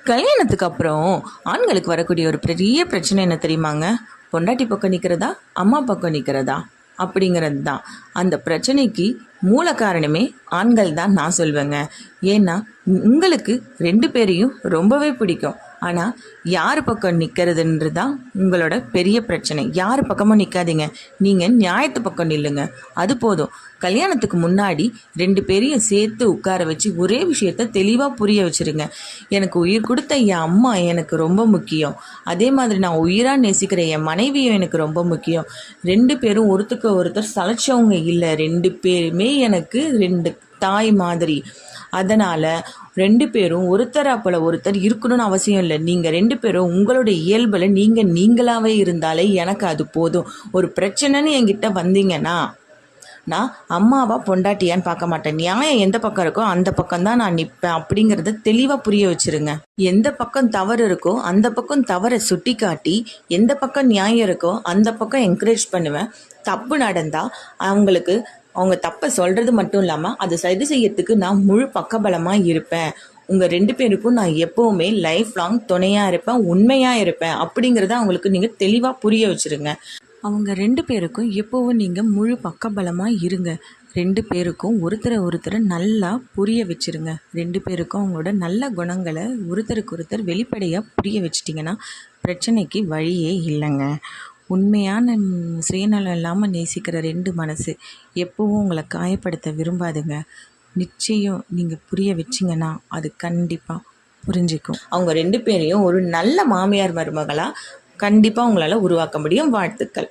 கல்யாணத்துக்கு அப்புறம் ஆண்களுக்கு வரக்கூடிய ஒரு பெரிய பிரச்சனை என்ன தெரியுமாங்க? பொண்டாட்டி பக்கம் நிற்கிறதா, அம்மா பக்கம் நிற்கிறதா அப்படிங்கிறது தான். அந்த பிரச்சனைக்கு மூல காரணமே ஆண்கள் தான் நான் சொல்வேங்க. ஏன்னா உங்களுக்கு 2 பேரையும் ரொம்பவே பிடிக்கும். ஆனால் யார் பக்கம் நிற்கிறதுன்றது தான் உங்களோட பெரிய பிரச்சனை. யார் பக்கமும் நிற்காதீங்க, நீங்கள் நியாயத்து பக்கம் நில்லுங்க, அது போதும். கல்யாணத்துக்கு முன்னாடி 2 பேரையும் சேர்த்து உட்கார வச்சு ஒரே விஷயத்த தெளிவாக புரிய வச்சுருங்க. எனக்கு உயிர் கொடுத்த என் அம்மா எனக்கு ரொம்ப முக்கியம், அதே மாதிரி நான் உயிராக நேசிக்கிற என் மனைவியும் எனக்கு ரொம்ப முக்கியம். 2 பேரும் ஒருத்தருக்கு ஒருத்தர் சளைச்சவங்க இல்லை, 2 பேருமே எனக்கு 2 தாய் மாதிரி. அதனால் 2 பேரும் ஒருத்தராக போல் ஒருத்தர் இருக்கணும்னு அவசியம் இல்லை. நீங்கள் 2 பேரும் உங்களுடைய இயல்பில் நீங்களாகவே இருந்தாலே எனக்கு அது போதும். ஒரு பிரச்சனைன்னு என்கிட்ட வந்தீங்கன்னா நான் அம்மாவா பொண்டாட்டியான்னு பார்க்க மாட்டேன். நியாயம் எந்த பக்கம் இருக்கோ அந்த பக்கம்தான் நான் நிற்பேன் அப்படிங்கிறத தெளிவாக புரிய வச்சுருங்க. எந்த பக்கம் தவறு இருக்கோ அந்த பக்கம் தவறை சுட்டி காட்டி, எந்த பக்கம் நியாயம் இருக்கோ அந்த பக்கம் என்கரேஜ் பண்ணுவேன். தப்பு நடந்தால் அவங்க தப்பை சொல்கிறது மட்டும் இல்லாமல் அதை சரி செய்யறதுக்கு நான் முழு பக்கபலமாக இருப்பேன். உங்கள் 2 பேருக்கும் நான் எப்போவுமே லைஃப் லாங் துணையாக இருப்பேன், உண்மையாக இருப்பேன் அப்படிங்கிறத அவங்களுக்கு நீங்கள் தெளிவாக புரிய வச்சுருங்க. அவங்க 2 பேருக்கும் எப்போவும் நீங்கள் முழு பக்கபலமாக இருங்க. 2 பேருக்கும் ஒருத்தரை நல்லா புரிய வச்சுருங்க. 2 பேருக்கும் அவங்களோட நல்ல குணங்களை ஒருத்தருக்கு வெளிப்படையாக புரிய வச்சிட்டிங்கன்னா பிரச்சனைக்கு வழியே இல்லைங்க. உண்மையான சுயநலம் இல்லாமல் நேசிக்கிற 2 மனசு எப்போவும் உங்களை காயப்படுத்த விரும்பாதுங்க. நிச்சயம் நீங்கள் புரிய வச்சிங்கன்னா அது கண்டிப்பாக புரிஞ்சிக்கும். அவங்க 2 பேரையும் ஒரு நல்ல மாமியார் மருமகளாக கண்டிப்பாக உங்களால் உருவாக்க முடியும். வாழ்த்துக்கள்.